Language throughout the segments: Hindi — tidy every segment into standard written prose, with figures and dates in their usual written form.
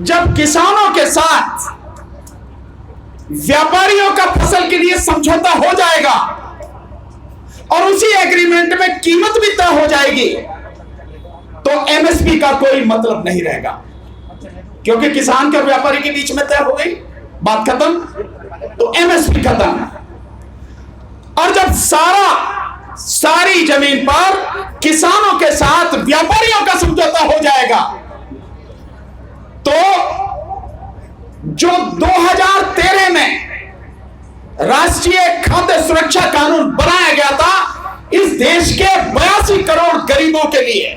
जब किसानों के साथ व्यापारियों का फसल के लिए समझौता हो जाएगा और उसी एग्रीमेंट में कीमत भी तय हो जाएगी, तो एमएसपी का कोई मतलब नहीं रहेगा, क्योंकि किसान के और व्यापारी के बीच में तय हो गई, बात खत्म, तो एमएसपी खत्म। और जब सारी जमीन पर किसानों के साथ व्यापारियों का समझौता हो जाएगा, तो जो 2013 में राष्ट्रीय खाद्य सुरक्षा कानून बनाया गया था इस देश के 82 करोड़ गरीबों के लिए,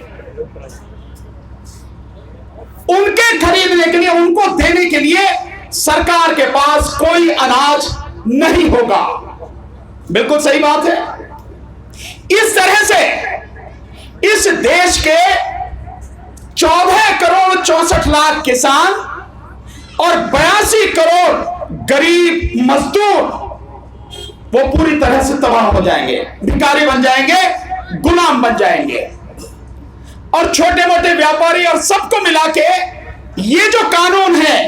उनके खरीदने के लिए, उनको देने के लिए सरकार के पास कोई अनाज नहीं होगा। बिल्कुल सही बात है। इस तरह से इस देश के 14 करोड़ 64 लाख किसान और 82 करोड़ गरीब मजदूर वो पूरी तरह से तबाह हो जाएंगे, भिखारी बन जाएंगे, गुलाम बन जाएंगे। और छोटे मोटे व्यापारी और सबको मिला के ये जो कानून है,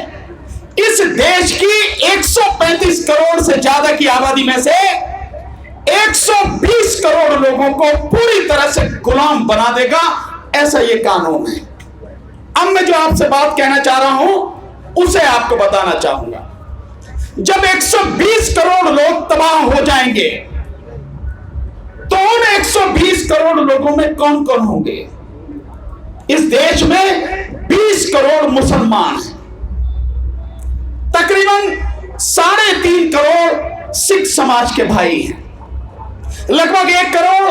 इस देश की 135 करोड़ से ज्यादा की आबादी में से 120 करोड़ लोगों को पूरी तरह से गुलाम बना देगा, ऐसा ये कानून है। अब मैं जो आपसे बात कहना चाह रहा हूं उसे आपको बताना चाहूंगा। जब 120 करोड़ लोग तबाह हो जाएंगे तो उन 120 करोड़ लोगों में कौन कौन होंगे? इस देश में 20 करोड़ मुसलमान हैं, तकरीबन 3.5 करोड़ सिख समाज के भाई हैं, लगभग 1 करोड़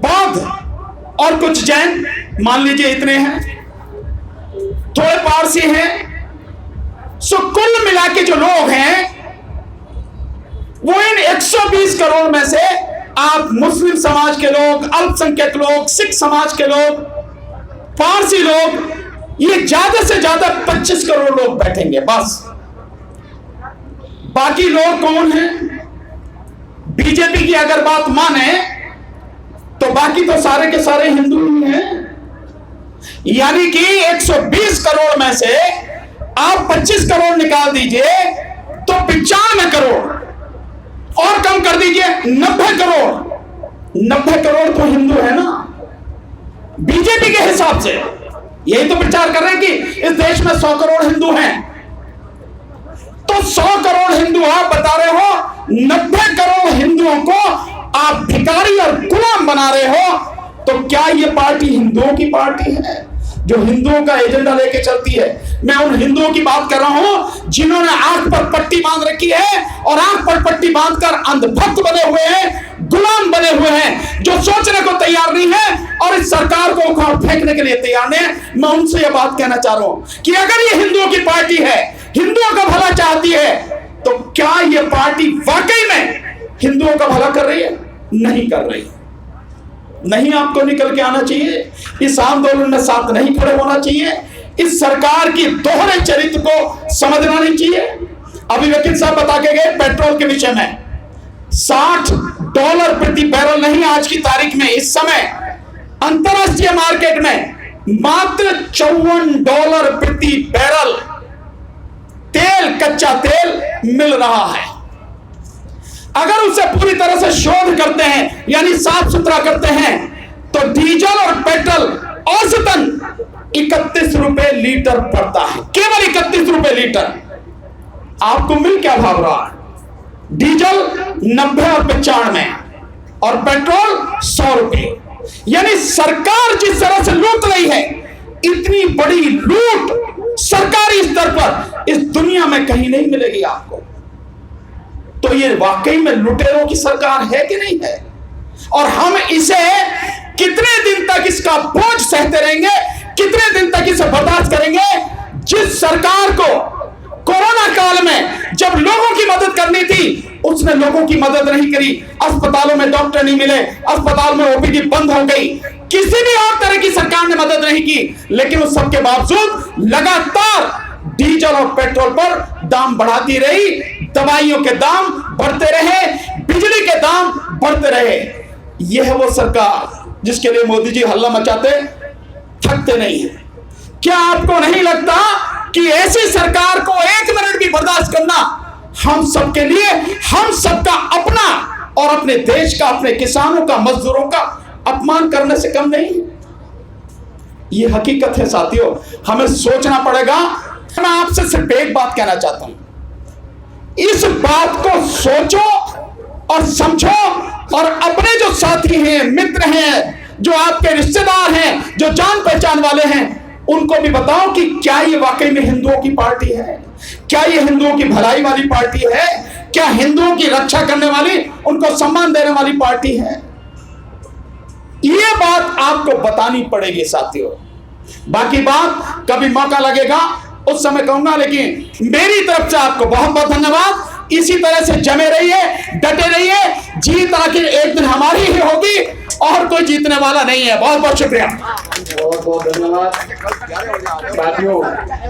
बौद्ध और कुछ जैन, मान लीजिए इतने हैं, थोड़े पारसी हैं। सो कुल मिला के जो लोग हैं वो इन 120 करोड़ में से आप मुस्लिम समाज के लोग, अल्पसंख्यक लोग, सिख समाज के लोग, पारसी लोग, ये ज्यादा से ज्यादा 25 करोड़ लोग बैठेंगे बस। बाकी लोग कौन हैं? बीजेपी की अगर बात माने तो बाकी तो सारे के सारे हिंदू ही हैं। यानी कि 120 करोड़ में से आप 25 करोड़ निकाल दीजिए तो 95 करोड़, और कम कर दीजिए 90 करोड़। 90 करोड़ तो हिंदू है ना बीजेपी के हिसाब से। यही तो प्रचार कर रहे हैं कि इस देश में 100 करोड़ हिंदू हैं, तो 100 करोड़ हिंदू आप बता रहे हो, 90 करोड़ हिंदुओं को आप भिखारी और गुलाम बना रहे हो। तो क्या ये पार्टी हिंदुओं की पार्टी है जो हिंदुओं का एजेंडा लेके चलती है? मैं उन हिंदुओं की बात कर रहा हूं जिन्होंने आंख पर पट्टी बांध रखी है और आंख पर पट्टी बांधकर अंधभक्त बने हुए हैं, गुलाम बने हुए हैं, जो सोचने को तैयार नहीं है और इस सरकार को उखाड़ फेंकने के लिए तैयार नहीं है। मैं उनसे यह बात कहना चाह रहा हूं कि अगर ये हिंदुओं की पार्टी है, हिंदुओं का भला चाहती है, तो क्या ये पार्टी वाकई में हिंदुओं का भला कर रही है? नहीं कर रही। नहीं, आपको निकल के आना चाहिए, इस आंदोलन में साथ नहीं खड़े होना चाहिए, इस सरकार की दोहरे चरित्र को समझना नहीं चाहिए। अभी वकील साहब बता के गए पेट्रोल के विषय में, $60 प्रति बैरल नहीं, आज की तारीख में इस समय अंतरराष्ट्रीय मार्केट में मात्र $54 प्रति बैरल तेल, कच्चा तेल मिल रहा है। अगर उसे पूरी तरह से शोध करते हैं, यानी साफ सुथरा करते हैं, तो डीजल और पेट्रोल औसतन 31 रुपए लीटर पड़ता है, केवल 31 रुपए लीटर। आपको मिल क्या भाव रहा है? डीजल 90 और 95 और पेट्रोल 100 रुपए। यानी सरकार जिस तरह से लूट रही है, इतनी बड़ी लूट सरकारी स्तर पर इस दुनिया में कहीं नहीं मिलेगी आपको। तो ये वाकई में लुटेरों की सरकार है कि नहीं है? और हम इसे कितने दिन तक इसका बोझ सहते रहेंगे, कितने दिन तक इसे बर्दाश्त करेंगे? जिस सरकार को कोरोना काल में जब लोगों की मदद करनी थी, उसने लोगों की मदद नहीं करी। अस्पतालों में डॉक्टर नहीं मिले, अस्पताल में ओपीडी बंद हो गई, किसी भी और तरह की सरकार ने मदद नहीं की। लेकिन उस सबके बावजूद लगातार डीजल और पेट्रोल पर दाम बढ़ाती रही, दवाइयों के दाम बढ़ते रहे, बिजली के दाम बढ़ते रहे। यह है वो सरकार जिसके लिए मोदी जी हल्ला मचाते थकते नहीं है। क्या आपको नहीं लगता कि ऐसी सरकार को एक मिनट भी बर्दाश्त करना हम सबके लिए, हम सबका अपना और अपने देश का, अपने किसानों का, मजदूरों का अपमान करने से कम नहीं है। ये हकीकत है साथियों, हमें सोचना पड़ेगा। मैं आपसे सिर्फ एक बात कहना चाहता हूं, इस बात को सोचो और समझो, और अपने जो साथी हैं, मित्र हैं, जो आपके रिश्तेदार हैं, जो जान पहचान वाले हैं, उनको भी बताओ कि क्या ये वाकई में हिंदुओं की पार्टी है, क्या ये हिंदुओं की भलाई वाली पार्टी है, क्या हिंदुओं की रक्षा करने वाली, उनको सम्मान देने वाली पार्टी है। ये बात आपको बतानी पड़ेगी साथियों। बाकी बात कभी मौका लगेगा उस समय कहूंगा, लेकिन मेरी तरफ से आपको बहुत बहुत धन्यवाद। इसी तरह से जमे रहिए, डटे रहिए। जीत आखिर एक दिन हमारी ही होगी और कोई जीतने वाला नहीं है। बहुत बहुत शुक्रिया, बहुत बहुत धन्यवाद साथियों।